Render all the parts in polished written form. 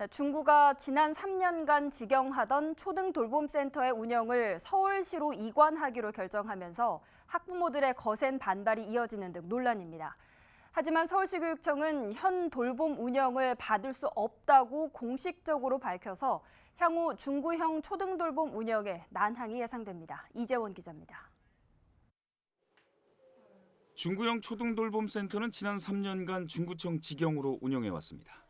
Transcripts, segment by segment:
네, 중구가 지난 3년간 직영하던 초등돌봄센터의 운영을 서울시로 이관하기로 결정하면서 학부모들의 거센 반발이 이어지는 등 논란입니다. 하지만 서울시교육청은 현 돌봄 운영을 받을 수 없다고 공식적으로 밝혀서 향후 중구형 초등돌봄 운영에 난항이 예상됩니다. 이재원 기자입니다. 중구형 초등돌봄센터는 지난 3년간 중구청 직영으로 운영해왔습니다.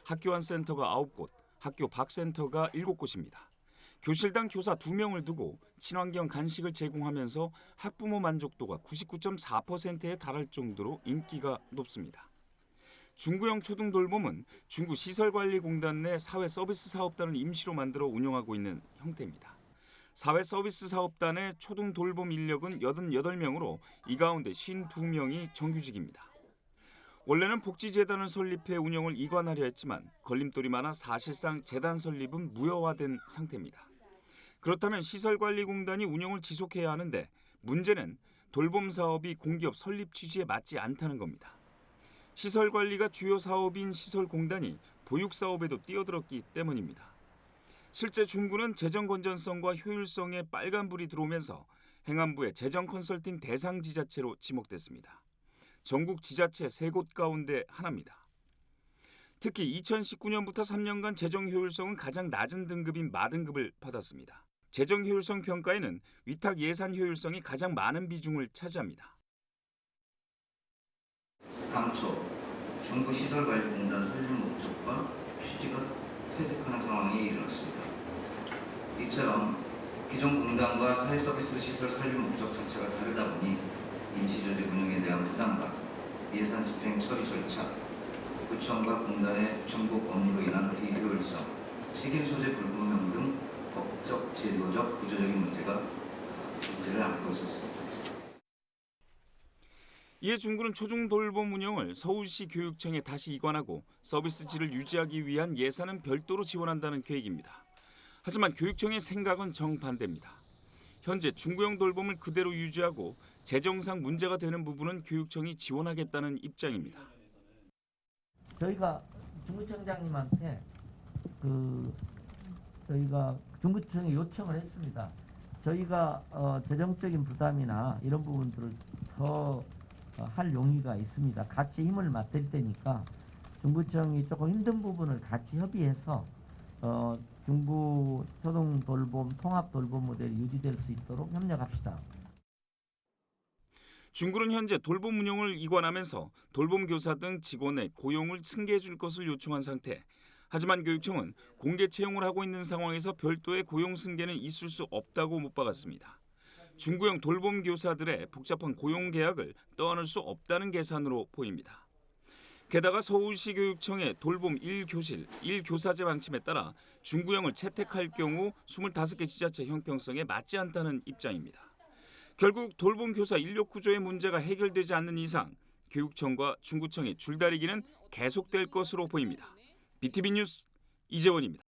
학교 안 센터가 9곳, 학교 밖 센터가 7곳입니다. 교실당 교사 2명을 두고 친환경 간식을 제공하면서 학부모 만족도가 99.4%에 달할 정도로 인기가 높습니다. 중구형 초등돌봄은 중구시설관리공단 내 사회서비스사업단을 임시로 만들어 운영하고 있는 형태입니다. 사회서비스사업단의 초등돌봄 인력은 88명으로 이 가운데 52명이 정규직입니다. 원래는 복지재단을 설립해 운영을 이관하려 했지만 걸림돌이 많아 사실상 재단 설립은 무효화된 상태입니다. 그렇다면 시설관리공단이 운영을 지속해야 하는데 문제는 돌봄 사업이 공기업 설립 취지에 맞지 않다는 겁니다. 시설관리가 주요 사업인 시설공단이 보육사업에도 뛰어들었기 때문입니다. 실제 중구는 재정 건전성과 효율성에 빨간불이 들어오면서 행안부의 재정 컨설팅 대상 지자체로 지목됐습니다. 전국 지자체 3곳 가운데 하나입니다. 특히 2019년부터 3년간 재정 효율성은 가장 낮은 등급인 마등급을 받았습니다. 재정 효율성 평가에는 위탁 예산 효율성이 가장 많은 비중을 차지합니다. 당초 중구시설관리공단 설립 목적과 취지가 퇴색하는 상황이 일어났습니다. 이처럼 기존 공단과 사회서비스 시설 설립 목적 자체가 다르다 보니 임시조직 운영에 대한 부담감, 예산 집행 처리 절차, 구청과 공단의 중복 업무로 인한 비효율성, 책임 소재 불분명 등 법적, 제도적, 구조적인 문제를 안고 있었습니다. 이에 중구는 초중돌봄 운영을 서울시 교육청에 다시 이관하고 서비스질을 유지하기 위한 예산은 별도로 지원한다는 계획입니다. 하지만 교육청의 생각은 정반대입니다. 현재 중구형 돌봄을 그대로 유지하고 재정상 문제가 되는 부분은 교육청이 지원하겠다는 입장입니다. 저희가 중구청장님한테 저희가 중구청에 요청을 했습니다. 저희가 재정적인 부담이나 이런 부분들을 더 할 용의가 있습니다. 같이 힘을 맞댈 테니까 중구청이 조금 힘든 부분을 같이 협의해서 중구 초등 돌봄 통합 돌봄 모델이 유지될 수 있도록 협력합시다. 중구는 현재 돌봄 운영을 이관하면서 돌봄 교사 등 직원의 고용을 승계해 줄 것을 요청한 상태. 하지만 교육청은 공개 채용을 하고 있는 상황에서 별도의 고용 승계는 있을 수 없다고 못 박았습니다. 중구형 돌봄 교사들의 복잡한 고용 계약을 떠안을 수 없다는 계산으로 보입니다. 게다가 서울시 교육청의 돌봄 1교실, 1교사제 방침에 따라 중구형을 채택할 경우 25개 지자체 형평성에 맞지 않다는 입장입니다. 결국 돌봄 교사 인력 구조의 문제가 해결되지 않는 이상 교육청과 중구청의 줄다리기는 계속될 것으로 보입니다. BTV 뉴스 이재원입니다.